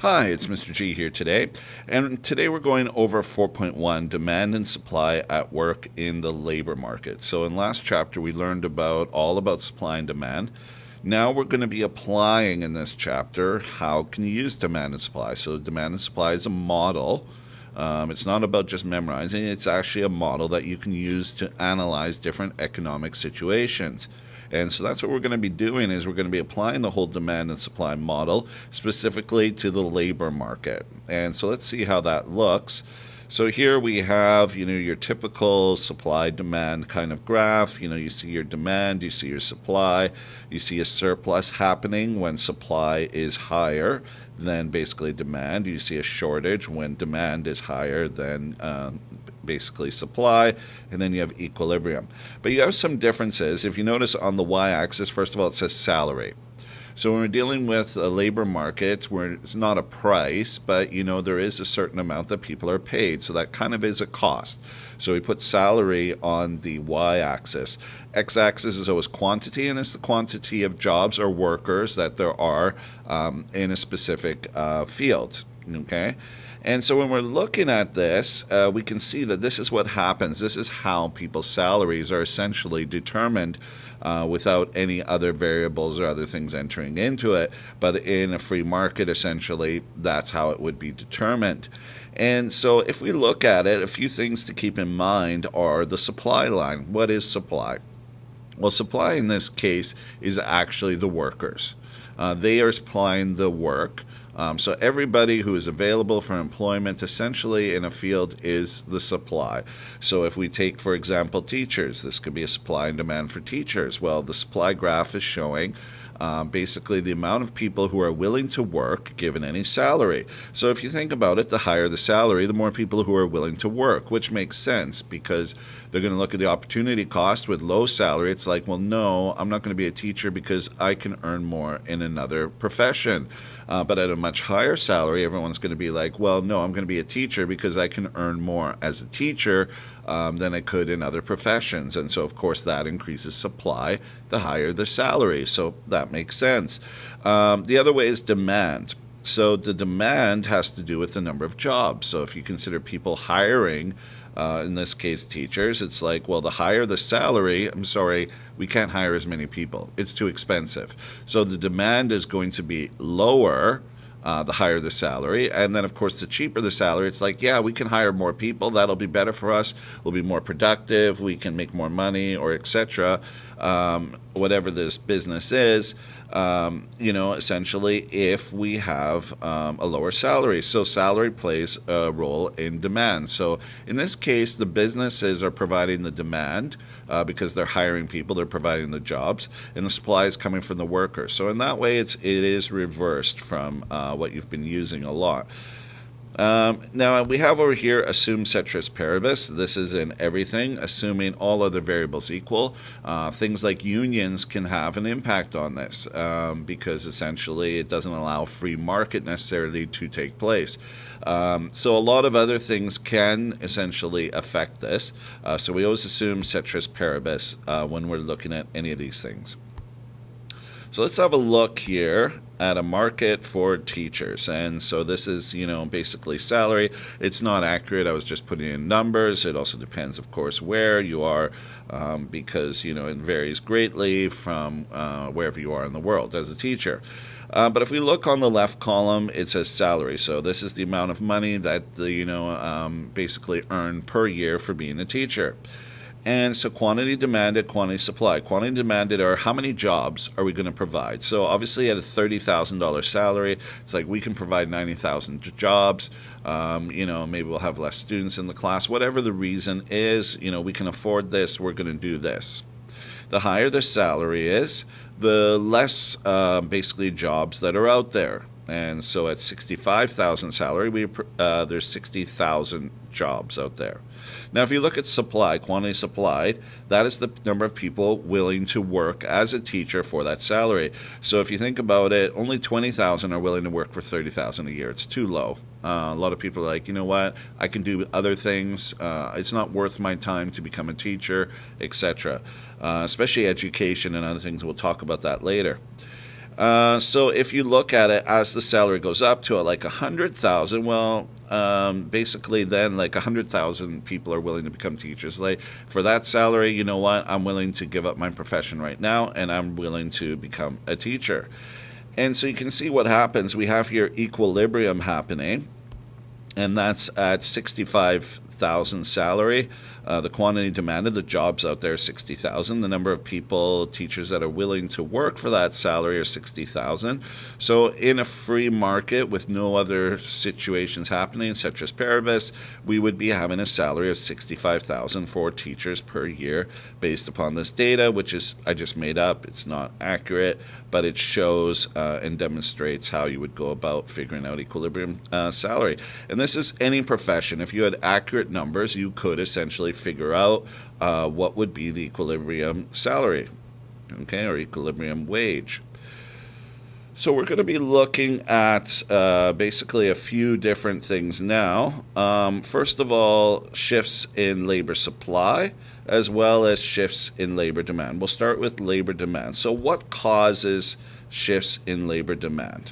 Hi, it's Mr. G here today, and today we're going over 4.1 demand and supply at work in the labor market. So, in last chapter, we learned all about supply and demand. Now we're going to be applying in this chapter how can you use demand and supply. So, demand and supply is a model. It's not about just memorizing, it's actually a model that you can use to analyze different economic situations. And so that's what we're going to be doing is we're going to be applying the whole demand and supply model specifically to the labor market. And so let's see how that looks. So here we have, your typical supply demand kind of graph. You see your demand, you see your supply, you see a surplus happening when supply is higher than basically demand. You see a shortage when demand is higher than basically supply, and then you have equilibrium. But you have some differences. If you notice on the y-axis, first of all, it says salary. So when we're dealing with a labor market where it's not a price, but there is a certain amount that people are paid. So that kind of is a cost. So we put salary on the y-axis. X-axis is always quantity, and it's the quantity of jobs or workers that there are in a specific field. Okay? And so when we're looking at this, we can see that this is what happens. This is how people's salaries are essentially determined without any other variables or other things entering into it. But in a free market, essentially, that's how it would be determined. And so if we look at it, a few things to keep in mind are the supply line. What is supply? Well, supply in this case is actually the workers. They are supplying the work. So everybody who is available for employment essentially in a field is the supply. So if we take, for example, teachers, this could be a supply and demand for teachers. Well, the supply graph is showing basically the amount of people who are willing to work given any salary. So if you think about it, the higher the salary, the more people who are willing to work, which makes sense because they're going to look at the opportunity cost. With low salary, it's like, well, no, I'm not going to be a teacher because I can earn more in another profession. But at a much higher salary, everyone's going to be like, well, no, I'm going to be a teacher because I can earn more as a teacher than I could in other professions. And so, of course, that increases supply, the higher the salary. So that makes sense. The other way is demand. So the demand has to do with the number of jobs. So if you consider people hiring, in this case teachers, it's like, well, the higher the salary, I'm sorry, we can't hire as many people. It's too expensive. So the demand is going to be lower the higher the salary. And then, of course, the cheaper the salary, it's like, yeah, we can hire more people. That'll be better for us. We'll be more productive. We can make more money, or etc. Whatever this business is, essentially, if we have a lower salary. So salary plays a role in demand. So in this case, the businesses are providing the demand because they're hiring people, they're providing the jobs, and the supply is coming from the workers. So in that way, it is reversed from what you've been using a lot. Now we have over here assume ceteris paribus. This is in everything, assuming all other variables equal. Things like unions can have an impact on this because essentially it doesn't allow free market necessarily to take place. So a lot of other things can essentially affect this. So we always assume ceteris paribus when we're looking at any of these things. So let's have a look here at a market for teachers. And so this is, basically salary. It's not accurate. I was just putting in numbers. It also depends, of course, where you are because, it varies greatly from wherever you are in the world as a teacher. But if we look on the left column, it says salary. So this is the amount of money that basically earn per year for being a teacher. And so quantity demanded, quantity supply. Quantity demanded are how many jobs are we going to provide? So obviously at a $30,000 salary, it's like we can provide 90,000 jobs. Maybe we'll have less students in the class. Whatever the reason is, we can afford this, we're going to do this. The higher the salary is, the less basically jobs that are out there. And so at 65,000 salary, there's 60,000 jobs out there. Now, if you look at supply, quantity supplied, that is the number of people willing to work as a teacher for that salary. So if you think about it, only 20,000 are willing to work for 30,000 a year. It's too low. A lot of people are like, you know what, I can do other things. It's not worth my time to become a teacher, etc. Especially education and other things. We'll talk about that later. So if you look at it as the salary goes up to like 100,000, well, basically then like 100,000 people are willing to become teachers. Like for that salary, you know what? I'm willing to give up my profession right now, and I'm willing to become a teacher. And so you can see what happens. We have here equilibrium happening, and that's at 65,000 salary. The quantity demanded, the jobs out there, 60,000. The number of people, teachers that are willing to work for that salary are 60,000. So in a free market with no other situations happening, ceteris paribus, we would be having a salary of 65,000 for teachers per year based upon this data, which is I just made up. It's not accurate, but it shows and demonstrates how you would go about figuring out equilibrium salary. And this is any profession. If you had accurate numbers, you could essentially figure out what would be the equilibrium salary, okay, or equilibrium wage. So we're going to be looking at basically a few different things now. First of all, shifts in labor supply as well as shifts in labor demand. We'll start with labor demand. So what causes shifts in labor demand?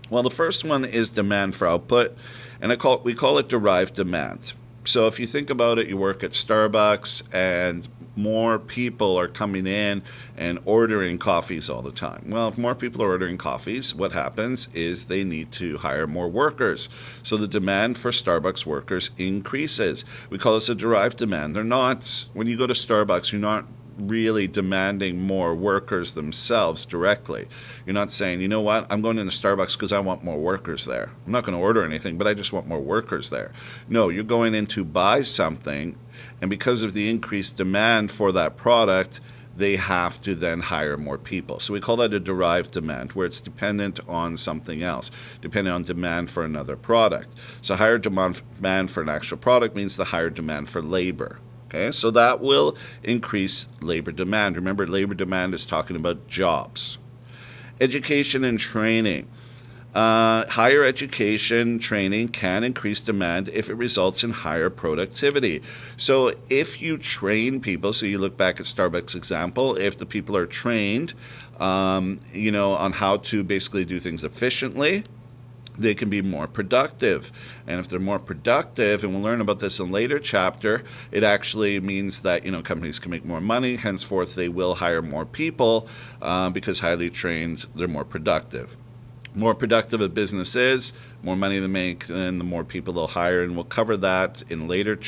Well, the first one is demand for output, and we call it derived demand. So if you think about it, you work at Starbucks and more people are coming in and ordering coffees all the time. Well, if more people are ordering coffees, what happens is they need to hire more workers. So the demand for Starbucks workers increases. We call this a derived demand. When you go to Starbucks, you're not really demanding more workers themselves directly. You're not saying, you know what, I'm going into Starbucks because I want more workers there. I'm not going to order anything, but I just want more workers there. No, you're going in to buy something, and because of the increased demand for that product, they have to then hire more people. So we call that a derived demand, where it's dependent on something else, depending on demand for another product. So higher demand for an actual product means the higher demand for labor. Okay, so that will increase labor demand. Remember, labor demand is talking about jobs. Education and training. Higher education training can increase demand if it results in higher productivity. So if you train people, so you look back at Starbucks example, if the people are trained, on how to basically do things efficiently, they can be more productive. And if they're more productive, and we'll learn about this in a later chapter, it actually means that, companies can make more money. Henceforth, they will hire more people because highly trained, they're more productive. More productive a business is, more money they make, and the more people they'll hire. And we'll cover that in a later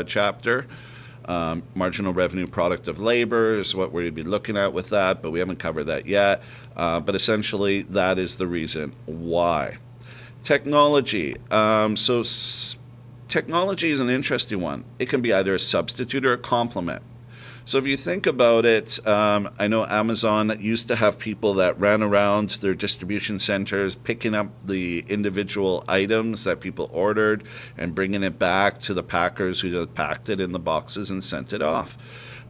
chapter. Marginal revenue product of labor is what we'll be looking at with that, but we haven't covered that yet. But essentially, that is the reason why. Technology. Technology is an interesting one. It can be either a substitute or a complement. So if you think about it, I know Amazon used to have people that ran around their distribution centers picking up the individual items that people ordered and bringing it back to the packers who packed it in the boxes and sent it off.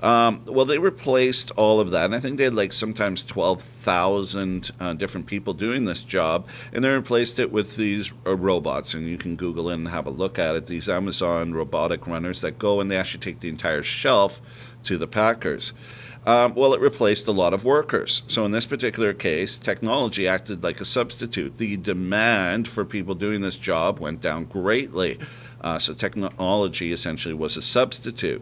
Well, they replaced all of that, and I think they had sometimes 12,000 different people doing this job, and they replaced it with these robots, and you can Google it and have a look at it, these Amazon robotic runners that go and they actually take the entire shelf to the packers. Well, it replaced a lot of workers. So in this particular case, technology acted like a substitute. The demand for people doing this job went down greatly. So technology essentially was a substitute.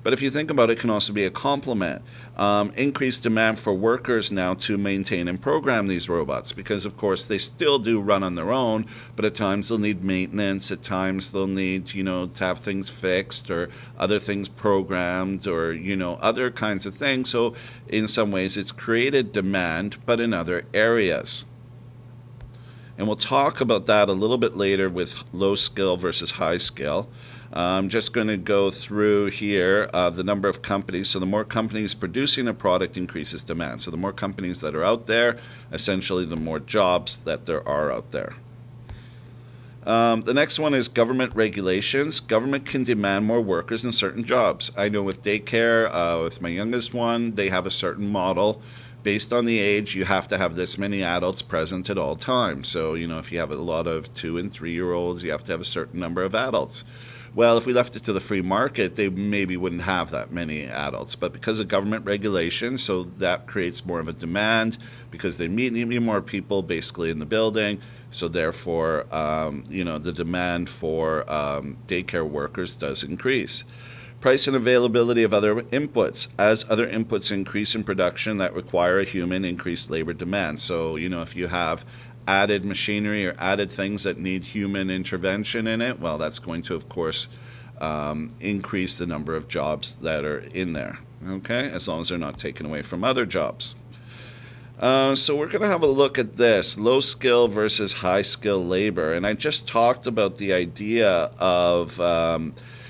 But if you think about it, it can also be a complement. Increased demand for workers now to maintain and program these robots because, of course, they still do run on their own, but at times they'll need maintenance. At times they'll need, to have things fixed or other things programmed or, other kinds of things. So in some ways it's created demand, but in other areas. And we'll talk about that a little bit later with low skill versus high skill. I'm just going to go through here the number of companies. So the more companies producing a product increases demand. So the more companies that are out there, essentially the more jobs that there are out there. The next one is government regulations. Government can demand more workers in certain jobs. I know with daycare, with my youngest one, they have a certain model. based on the age, you have to have this many adults present at all times. So, if you have a lot of 2 and 3-year-olds, you have to have a certain number of adults. Well, if we left it to the free market, they maybe wouldn't have that many adults. But because of government regulation, so that creates more of a demand because they need more people basically in the building. So therefore, the demand for daycare workers does increase. Price and availability of other inputs. As other inputs increase in production that require a human, increased labor demand. So, if you have added machinery or added things that need human intervention in it, well, that's going to, of course, increase the number of jobs that are in there, okay, as long as they're not taken away from other jobs. So we're going to have a look at this, low skill versus high skill labor. And I just talked about the idea of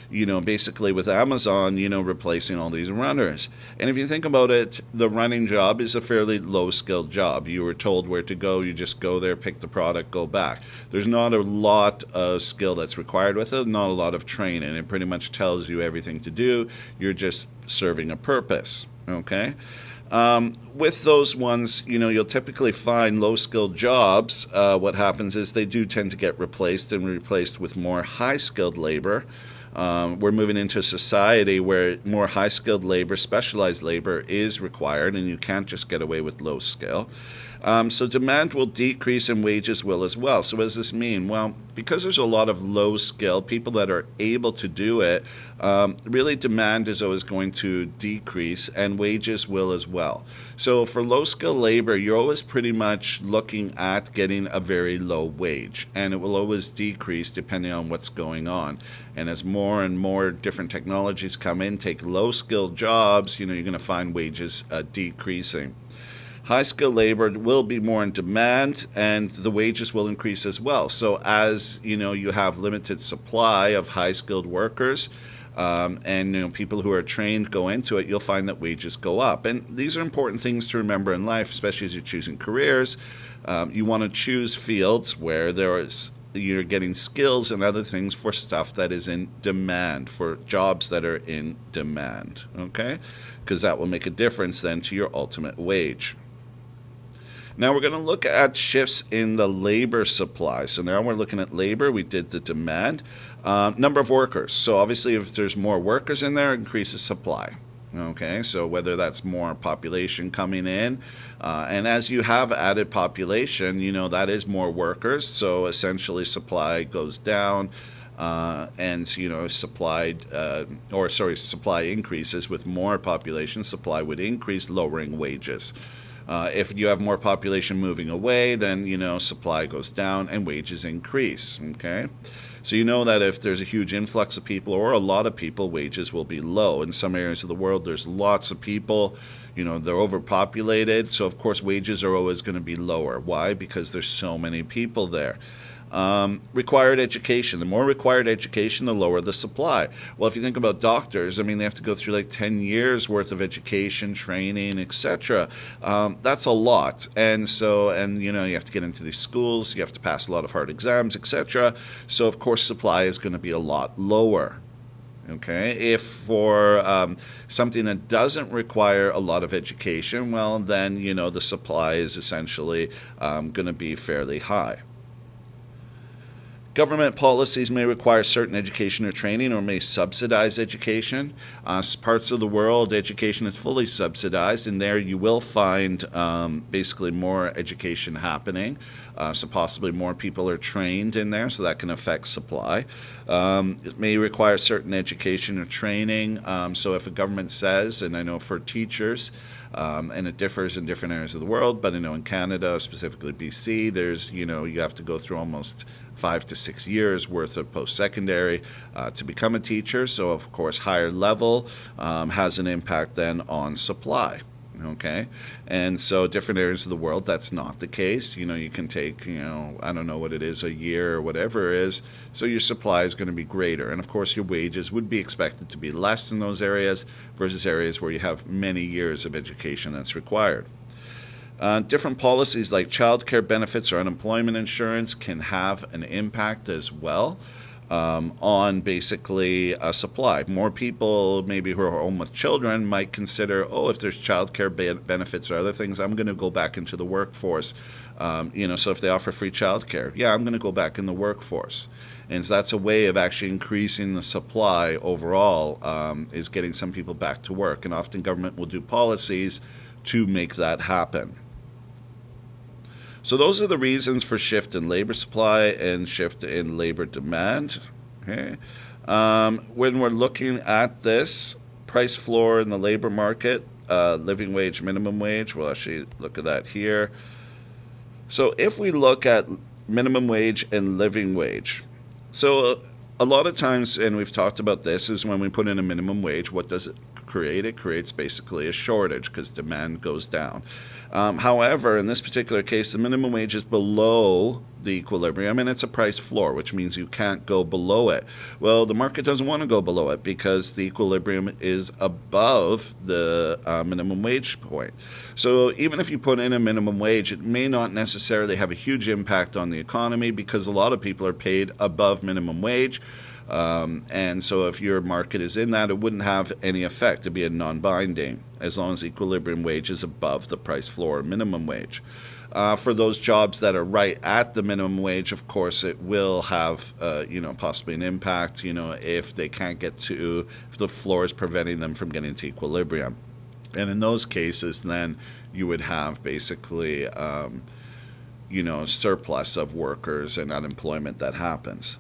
basically with Amazon, replacing all these runners. And if you think about it, the running job is a fairly low-skilled job. You were told where to go. You just go there, pick the product, go back. There's not a lot of skill that's required with it, not a lot of training. It pretty much tells you everything to do. You're just serving a purpose, okay? With those ones, you'll typically find low-skilled jobs. What happens is they do tend to get replaced with more high-skilled labor. We're moving into a society where more high-skilled labor, specialized labor is required, and you can't just get away with low skill. So demand will decrease and wages will as well. So what does this mean? Well, because there's a lot of low skill, people that are able to do it, really demand is always going to decrease and wages will as well. So for low skill labor, you're always pretty much looking at getting a very low wage, and it will always decrease depending on what's going on. And as more and more different technologies come in, take low skilled jobs, you're going to find wages decreasing. High-skilled labor will be more in demand, and the wages will increase as well. So as you have limited supply of high-skilled workers, and people who are trained go into it, you'll find that wages go up. And these are important things to remember in life, especially as you're choosing careers. You want to choose fields where you're getting skills and other things for stuff that is in demand, for jobs that are in demand, okay? Because that will make a difference then to your ultimate wage. Now we're going to look at shifts in the labor supply. So now we're looking at labor. We did the demand. Number of workers. So obviously if there's more workers in there, it increases supply. Okay, so whether that's more population coming in, and as you have added population, that is more workers. So essentially supply goes down. And supply increases with more population. Supply would increase, lowering wages. If you have more population moving away, then, supply goes down and wages increase, okay? So you know that if there's a huge influx of people or a lot of people, wages will be low. In some areas of the world, there's lots of people, they're overpopulated. So, of course, wages are always going to be lower. Why? Because there's so many people there. Required education. The more required education, the lower the supply. Well, if you think about doctors, they have to go through like 10 years worth of education, training, etc. That's a lot. And so, you have to get into these schools, you have to pass a lot of hard exams, etc. So, of course, supply is going to be a lot lower. Okay, if for something that doesn't require a lot of education, well, then, the supply is essentially going to be fairly high. Government policies may require certain education or training or may subsidize education. Parts of the world, education is fully subsidized, and there you will find basically more education happening. So possibly more people are trained in there, so that can affect supply. It may require certain education or training. So if a government says, and I know for teachers, and it differs in different areas of the world, but in Canada, specifically BC, there's, you have to go through almost 5 to 6 years worth of post-secondary to become a teacher. So, of course, higher level has an impact then on supply. Okay, and so different areas of the world, that's not the case. You can take, I don't know what it is, a year or whatever it is. So your supply is going to be greater. And of course, your wages would be expected to be less in those areas versus areas where you have many years of education that's required. Different policies like child care benefits or unemployment insurance can have an impact as well. on basically supply. More people, maybe who are home with children, might consider, oh, if there's childcare benefits or other things, I'm going to go back into the workforce. So if they offer free childcare, yeah, I'm going to go back in the workforce. And so that's a way of actually increasing the supply overall, is getting some people back to work. And often government will do policies to make that happen. So those are the reasons for shift in labor supply and shift in labor demand. Okay. When we're looking at this price floor in the labor market, living wage, minimum wage, we'll actually look at that here. So if we look at minimum wage and living wage, so a lot of times, and we've talked about this, is when we put in a minimum wage, what does it create? It creates basically a shortage because demand goes down. However, in this particular case, the minimum wage is below the equilibrium, and it's a price floor, which means you can't go below it. Well, the market doesn't want to go below it because the equilibrium is above the minimum wage point. So even if you put in a minimum wage, it may not necessarily have a huge impact on the economy because a lot of people are paid above minimum wage. And so if your market is in that, it wouldn't have any effect. It'd be a non-binding as long as equilibrium wage is above the price floor minimum wage. For those jobs that are right at the minimum wage, of course, it will have, possibly an impact, if they can't get to, if the floor is preventing them from getting to equilibrium. And in those cases, then you would have basically, surplus of workers and unemployment that happens.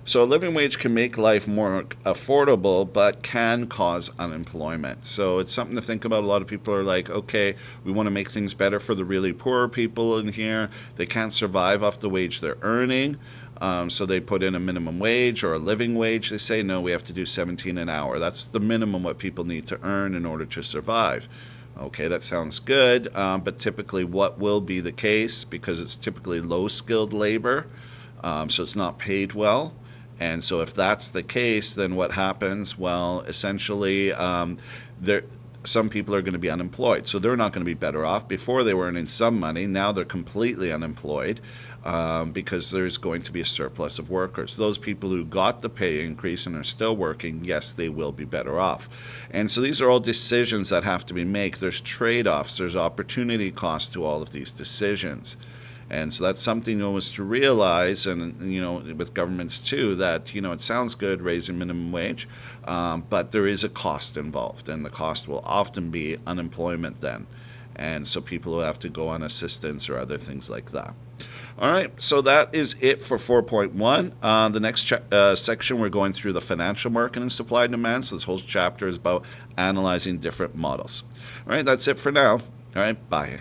So a living wage can make life more affordable, but can cause unemployment. So it's something to think about. A lot of people are like, okay, we want to make things better for the really poor people in here. They can't survive off the wage they're earning. So they put in a minimum wage or a living wage. They say, no, we have to do $17 an hour. That's the minimum what people need to earn in order to survive. Okay, that sounds good, but typically what will be the case, because it's typically low-skilled labor, so it's not paid well. And so if that's the case, then what happens? Well, essentially, some people are going to be unemployed. So they're not going to be better off. Before they were earning some money. Now they're completely unemployed because there's going to be a surplus of workers. Those people who got the pay increase and are still working, yes, they will be better off. And so these are all decisions that have to be made. There's trade-offs. There's opportunity cost to all of these decisions. And so that's something always to realize, and with governments too, that it sounds good raising minimum wage, but there is a cost involved, and the cost will often be unemployment then, and so people will have to go on assistance or other things like that. All right, so that is it for 4.1. The next section, we're going through the financial market and supply and demand. So this whole chapter is about analyzing different models. All right, that's it for now. All right, bye.